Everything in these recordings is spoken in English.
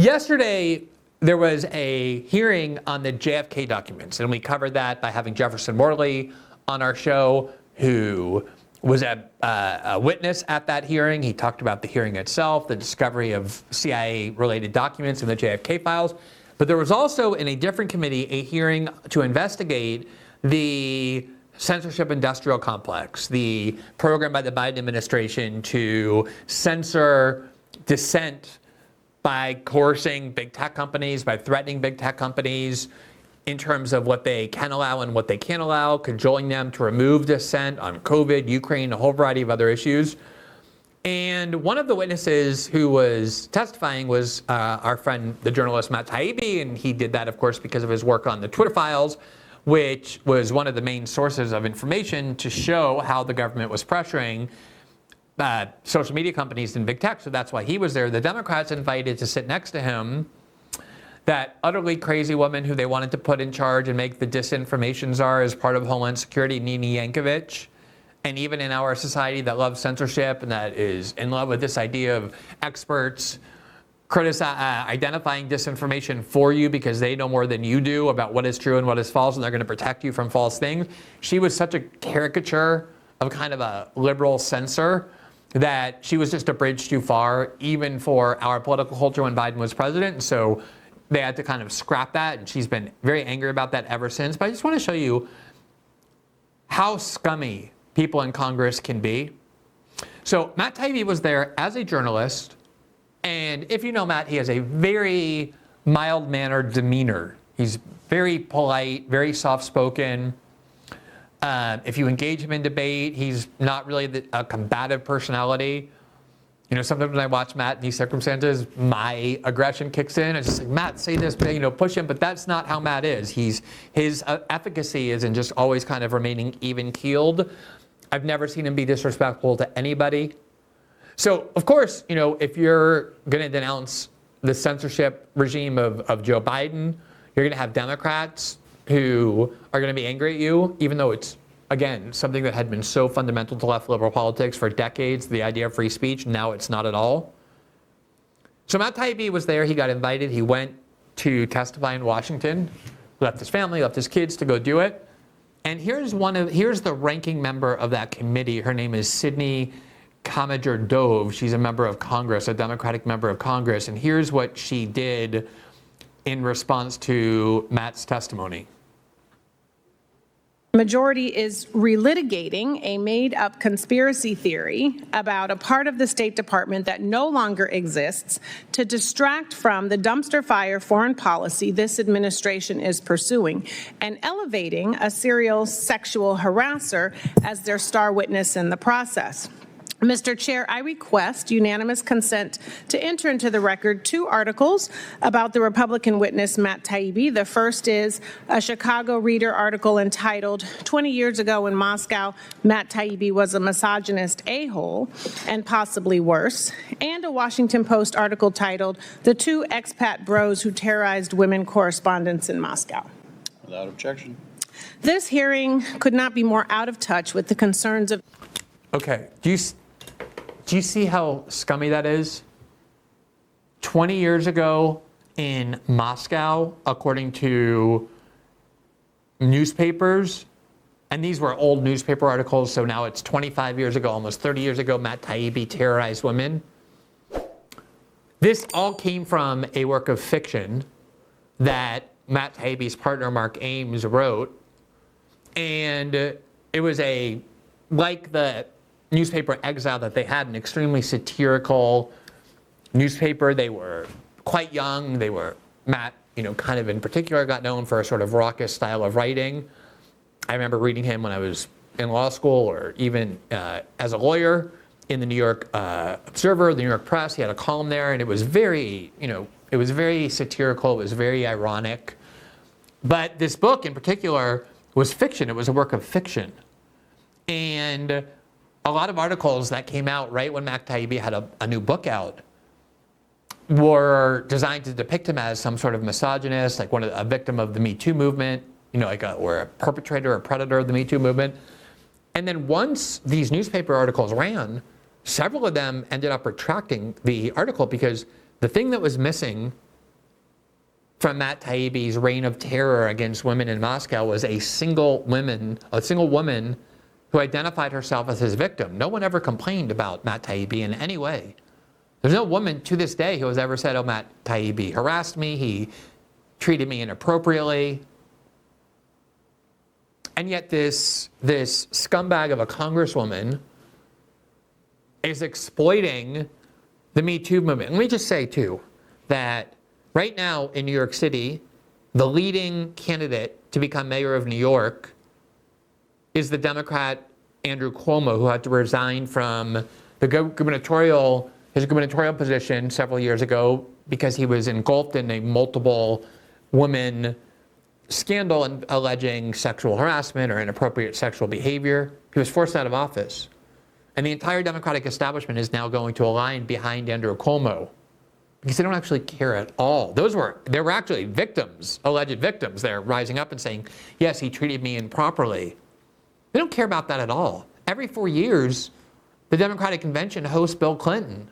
Yesterday, there was a hearing on the JFK documents, and we covered that by having Jefferson Morley on our show, who was a witness at that hearing. He talked about the hearing itself, the discovery of CIA-related documents in the JFK files. But there was also, in a different committee, a hearing to investigate the censorship industrial complex, the program by the Biden administration to censor dissent by coercing big tech companies, by threatening big tech companies in terms of what they can allow and what they can't allow, cajoling them to remove dissent on COVID, Ukraine, a whole variety of other issues. And one of the witnesses who was testifying was our friend, the journalist Matt Taibbi, and he did that, of course, because of his work on the Twitter files, which was one of the main sources of information to show how the government was pressuring social media companies and big tech. So that's why he was there. The Democrats invited to sit next to him that utterly crazy woman who they wanted to put in charge and make the disinformation czar as part of Homeland Security, Nina Yankovic. And even in our society that loves censorship and that is in love with this idea of experts identifying disinformation for you because they know more than you do about what is true and what is false, and they're going to protect you from false things. She was such a caricature of kind of a liberal censor that she was just a bridge too far, even for our political culture when Biden was president. And so they had to kind of scrap that, and she's been very angry about that ever since. But I just want to show you how scummy people in Congress can be. So Matt Taibbi was there as a journalist, and if you know Matt, he has a very mild-mannered demeanor. He's very polite, very soft-spoken. If you engage him in debate, he's not really a combative personality. You know, sometimes when I watch Matt in these circumstances, my aggression kicks in. It's just like, Matt, say this, push him. But that's not how Matt is. His efficacy is in just always kind of remaining even-keeled. I've never seen him be disrespectful to anybody. So, of course, if you're going to denounce the censorship regime of Joe Biden, you're going to have Democrats who are going to be angry at you, even though it's, again, something that had been so fundamental to left liberal politics for decades, the idea of free speech. Now it's not at all. So Matt Taibbi was there. He got invited. He went to testify in Washington, left his family, left his kids to go do it. And here's the ranking member of that committee. Her name is Sydney Kamlager-Dove. She's a member of Congress, a Democratic member of Congress. And here's what she did in response to Matt's testimony. Majority is relitigating a made-up conspiracy theory about a part of the State Department that no longer exists to distract from the dumpster fire foreign policy this administration is pursuing and elevating a serial sexual harasser as their star witness in the process. Mr. Chair, I request unanimous consent to enter into the record 2 articles about the Republican witness Matt Taibbi. The first is a Chicago Reader article entitled, 20 years ago in Moscow, Matt Taibbi was a misogynist a-hole and possibly worse, and a Washington Post article titled, The 2 Expat Bros Who Terrorized Women Correspondents in Moscow. Without objection. This hearing could not be more out of touch with the concerns of... Okay, do you see how scummy that is? 20 years ago in Moscow, according to newspapers, and these were old newspaper articles, so now it's 25 years ago, almost 30 years ago, Matt Taibbi terrorized women. This all came from a work of fiction that Matt Taibbi's partner, Mark Ames, wrote. And it was like the newspaper Exile that they had, an extremely satirical newspaper. They were quite young. Matt, kind of in particular got known for a sort of raucous style of writing. I remember reading him when I was in law school or even as a lawyer in the New York Observer, the New York Press. He had a column there, and it was very, it was very satirical. It was very ironic. But this book in particular was fiction. It was a work of fiction. And a lot of articles that came out right when Matt Taibbi had a new book out were designed to depict him as some sort of misogynist, like a victim of the Me Too movement, or a perpetrator or predator of the Me Too movement. And then once these newspaper articles ran, several of them ended up retracting the article because the thing that was missing from Matt Taibbi's reign of terror against women in Moscow was a single woman who identified herself as his victim. No one ever complained about Matt Taibbi in any way. There's no woman to this day who has ever said, oh, Matt Taibbi harassed me, he treated me inappropriately. And yet this scumbag of a congresswoman is exploiting the Me Too movement. Let me just say, too, that right now in New York City, the leading candidate to become mayor of New York is the Democrat Andrew Cuomo, who had to resign from the gubernatorial position several years ago because he was engulfed in a multiple woman scandal and alleging sexual harassment or inappropriate sexual behavior. He was forced out of office. And the entire Democratic establishment is now going to align behind Andrew Cuomo because they don't actually care at all. They were actually victims, alleged victims. They're rising up and saying, yes, he treated me improperly. They don't care about that at all. Every 4 years, the Democratic Convention hosts Bill Clinton,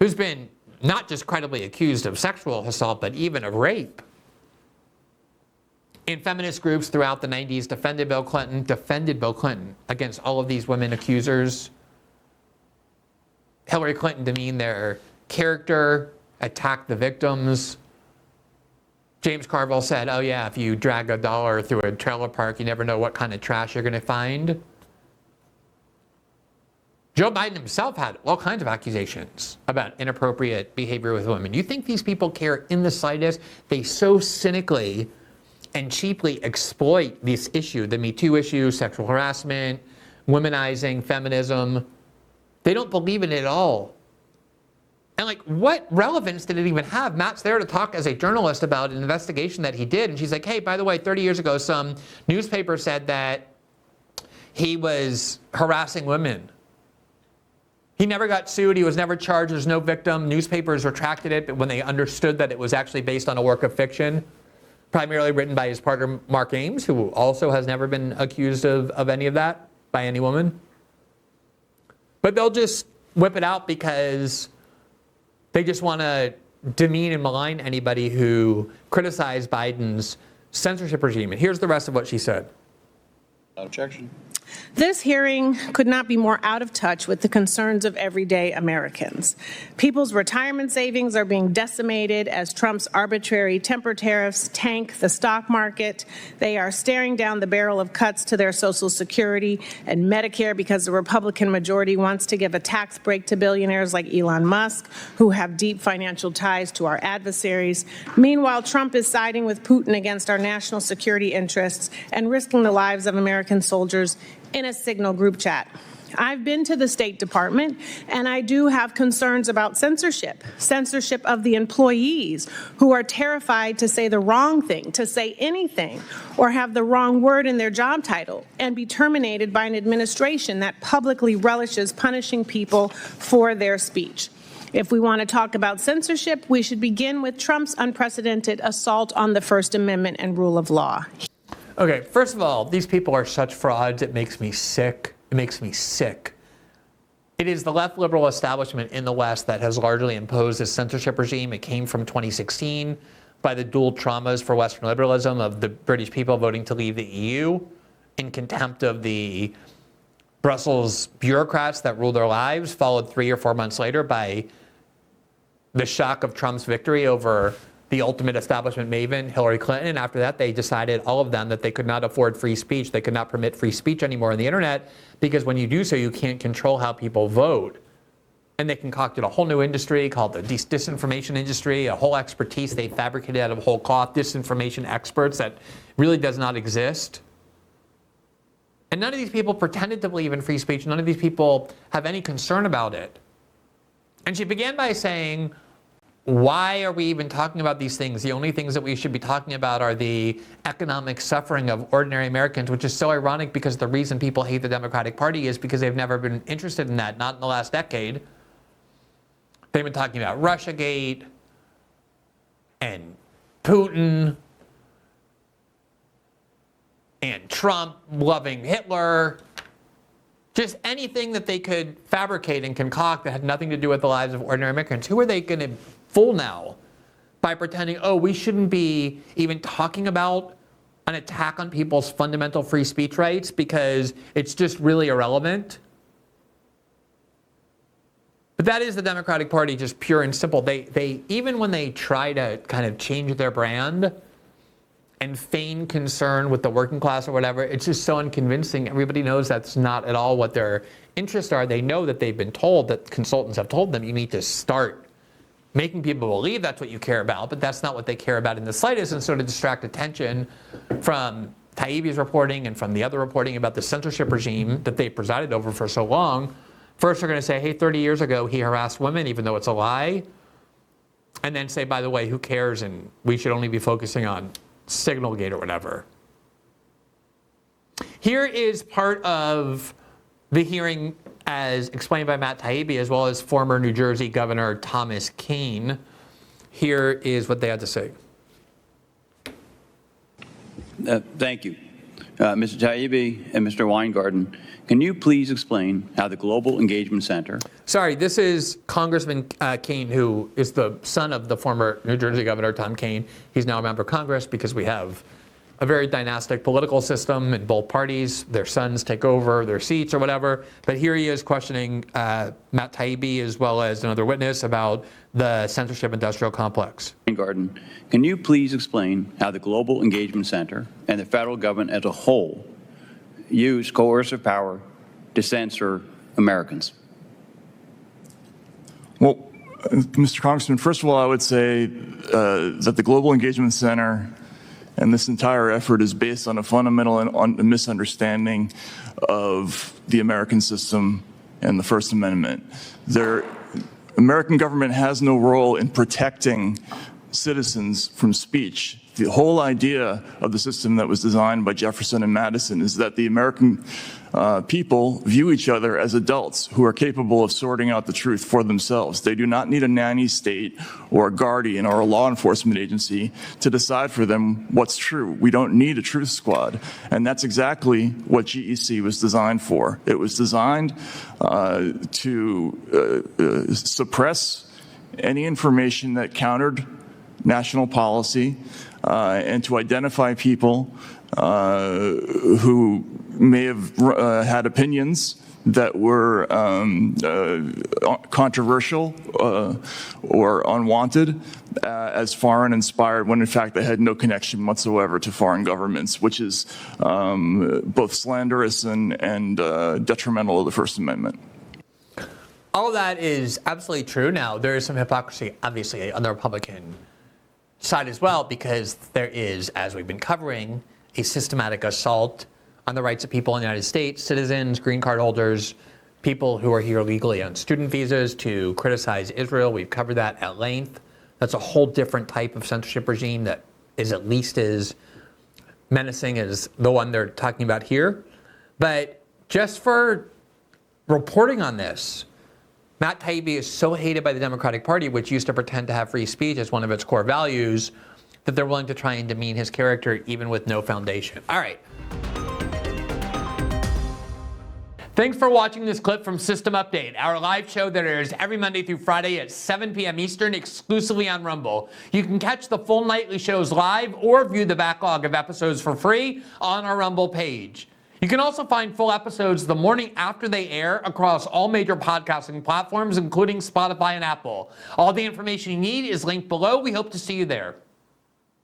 who's been not just credibly accused of sexual assault, but even of rape. And feminist groups throughout the 90s defended Bill Clinton against all of these women accusers. Hillary Clinton demeaned their character, attacked the victims. James Carville said, oh yeah, if you drag a dollar through a trailer park, you never know what kind of trash you're going to find. Joe Biden himself had all kinds of accusations about inappropriate behavior with women. You think these people care in the slightest? They so cynically and cheaply exploit this issue, the Me Too issue, sexual harassment, womanizing, feminism. They don't believe in it at all. And like, what relevance did it even have? Matt's there to talk as a journalist about an investigation that he did. And she's like, hey, by the way, 30 years ago, some newspaper said that he was harassing women. He never got sued. He was never charged. There's no victim. Newspapers retracted it, but when they understood that it was actually based on a work of fiction, primarily written by his partner, Mark Ames, who also has never been accused of any of that by any woman. But they'll just whip it out because they just want to demean and malign anybody who criticized Biden's censorship regime. And here's the rest of what she said. Objection. This hearing could not be more out of touch with the concerns of everyday Americans. People's retirement savings are being decimated as Trump's arbitrary temper tariffs tank the stock market. They are staring down the barrel of cuts to their Social Security and Medicare because the Republican majority wants to give a tax break to billionaires like Elon Musk, who have deep financial ties to our adversaries. Meanwhile, Trump is siding with Putin against our national security interests and risking the lives of American soldiers in a Signal group chat. I've been to the State Department, and I do have concerns about censorship of the employees who are terrified to say the wrong thing, to say anything, or have the wrong word in their job title and be terminated by an administration that publicly relishes punishing people for their speech. If we want to talk about censorship, we should begin with Trump's unprecedented assault on the First Amendment and rule of law. Okay, first of all, these people are such frauds, it makes me sick. It makes me sick. It is the left liberal establishment in the West that has largely imposed this censorship regime. It came from 2016 by the dual traumas for Western liberalism of the British people voting to leave the EU in contempt of the Brussels bureaucrats that rule their lives, followed 3 or 4 months later by the shock of Trump's victory over the ultimate establishment maven, Hillary Clinton. And after that, they decided, all of them, that they could not afford free speech. They could not permit free speech anymore on the internet, because when you do so, you can't control how people vote. And they concocted a whole new industry called the disinformation industry, a whole expertise they fabricated out of whole cloth, disinformation experts that really does not exist. And none of these people pretended to believe in free speech. None of these people have any concern about it. And she began by saying, why are we even talking about these things? The only things that we should be talking about are the economic suffering of ordinary Americans, which is so ironic because the reason people hate the Democratic Party is because they've never been interested in that, not in the last decade. They've been talking about Russiagate and Putin and Trump loving Hitler. Just anything that they could fabricate and concoct that had nothing to do with the lives of ordinary Americans. Who are they going to fool now by pretending, oh, we shouldn't be even talking about an attack on people's fundamental free speech rights because it's just really irrelevant. But that is the Democratic Party, just pure and simple. They even when they try to kind of change their brand and feign concern with the working class or whatever, it's just so unconvincing. Everybody knows that's not at all what their interests are. They know that they've been told, that consultants have told them, you need to start making people believe that's what you care about, but that's not what they care about in the slightest, and so to distract attention from Taibbi's reporting and from the other reporting about the censorship regime that they presided over for so long. First, they're going to say, hey, 30 years ago, he harassed women, even though it's a lie. And then say, by the way, who cares? And we should only be focusing on Signalgate or whatever. Here is part of the hearing as explained by Matt Taibbi, as well as former New Jersey Governor Thomas Kean. Here is what they had to say. Thank you. Mr. Taibbi and Mr. Weingarten, can you please explain how the Global Engagement Center... Sorry, this is Congressman Kean, who is the son of the former New Jersey Governor Tom Kean. He's now a member of Congress because we have a very dynastic political system in both parties. Their sons take over their seats or whatever. But here he is questioning Matt Taibbi as well as another witness about the censorship industrial complex. Garden, can you please explain how the Global Engagement Center and the federal government as a whole use coercive power to censor Americans? Well, Mr. Congressman, first of all, I would say that the Global Engagement Center and this entire effort is based on a fundamental misunderstanding of the American system and the First Amendment. The American government has no role in protecting citizens from speech. The whole idea of the system that was designed by Jefferson and Madison is that the American people view each other as adults who are capable of sorting out the truth for themselves. They do not need a nanny state or a guardian or a law enforcement agency to decide for them what's true. We don't need a truth squad. And that's exactly what GEC was designed for. It was designed to suppress any information that countered national policy and to identify people who may have had opinions that were controversial or unwanted as foreign inspired, when in fact they had no connection whatsoever to foreign governments, which is both slanderous and detrimental to the First Amendment. All of that is absolutely true. Now, there is some hypocrisy, obviously, on the Republican side as well, because there is, as we've been covering, a systematic assault on the rights of people in the United States, citizens, green card holders, people who are here legally on student visas, to criticize Israel. We've covered that at length. That's a whole different type of censorship regime that is at least as menacing as the one they're talking about here. But just for reporting on this, Matt Taibbi is so hated by the Democratic Party, which used to pretend to have free speech as one of its core values, that they're willing to try and demean his character even with no foundation. All right. Thanks for watching this clip from System Update, our live show that airs every Monday through Friday at 7 p.m. Eastern, exclusively on Rumble. You can catch the full nightly shows live or view the backlog of episodes for free on our Rumble page. You can also find full episodes the morning after they air across all major podcasting platforms, including Spotify and Apple. All the information you need is linked below. We hope to see you there.